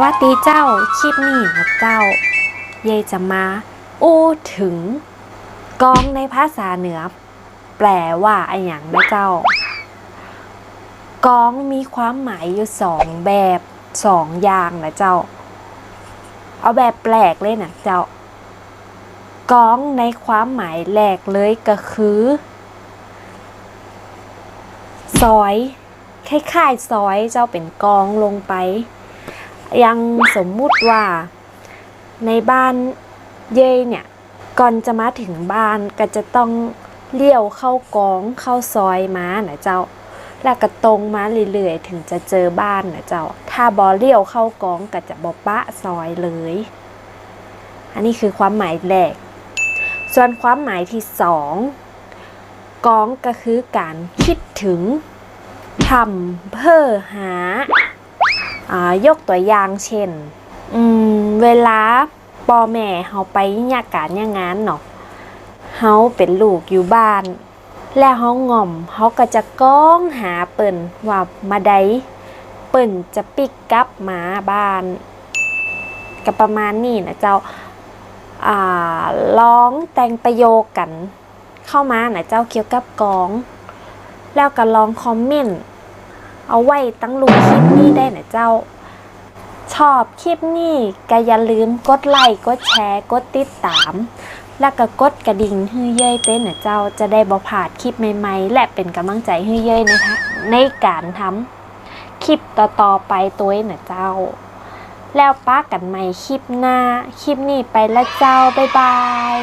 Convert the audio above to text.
วัสดีเจ้าคลิปนี้นะเจ้าเยจะมาอู้ถึงกองในภาษาเหนือแปลว่าอะไรอย่างนะเจ้ากองมีความหมายอยู่2 แบบ2 อย่างนะเจ้าเอาแบบแปลกเลยนะเจ้ากองในความหมายแรกเลยก็คือซอยคล้ายๆซอยเจ้าเป็นกองลงไปยังสมมุติว่าในบ้านเย่เนี่ยก่อนจะมาถึงบ้านก็จะต้องเลี้ยวเข้ากองเข้าซอยมานะเจ้าแล้วก็ตรงมาเรื่อยๆถึงจะเจอบ้านนะเจ้าถ้าบ่เลี้ยวเข้ากองก็จะบ่ปะซอยเลยอันนี้คือความหมายแรกส่วนความหมายที่2กองก็คือการคิดถึงทำเพื่อหายกตัวอย่างเช่นเวลาพ่อแม่เฮาไปยากการยางงานเนาะเฮาเป็นลูกอยู่บ้านแล้วเฮาง่อมเฮาก็จะก้องหาเปิ้นว่ามาใดเปิ้นจะปิกกลับมาบ้านก็ประมาณนี้นะเจ้าร้องแต่งประโยคกันเข้ามานะเจ้าเกี่ยวกับกองแล้วก็ลองคอมเมนต์เอาไว้ตั้งรูปคลิปนี้ได้นะเจ้าชอบคลิปนี้ก็อย่าลืมกดไลค์กดแชร์กดติดตามแล้วก็กดกระดิ่งให้เย้ยเป็นนะเจ้าจะได้บ่พลาดคลิปใหม่ๆและเป็นกำลังใจให้เย้ยนะคะในการทำคลิปต่อๆไปตัวนะเจ้าแล้วป้ากันใหม่คลิปหน้าคลิปนี้ไปละเจ้าบ๊ายบาย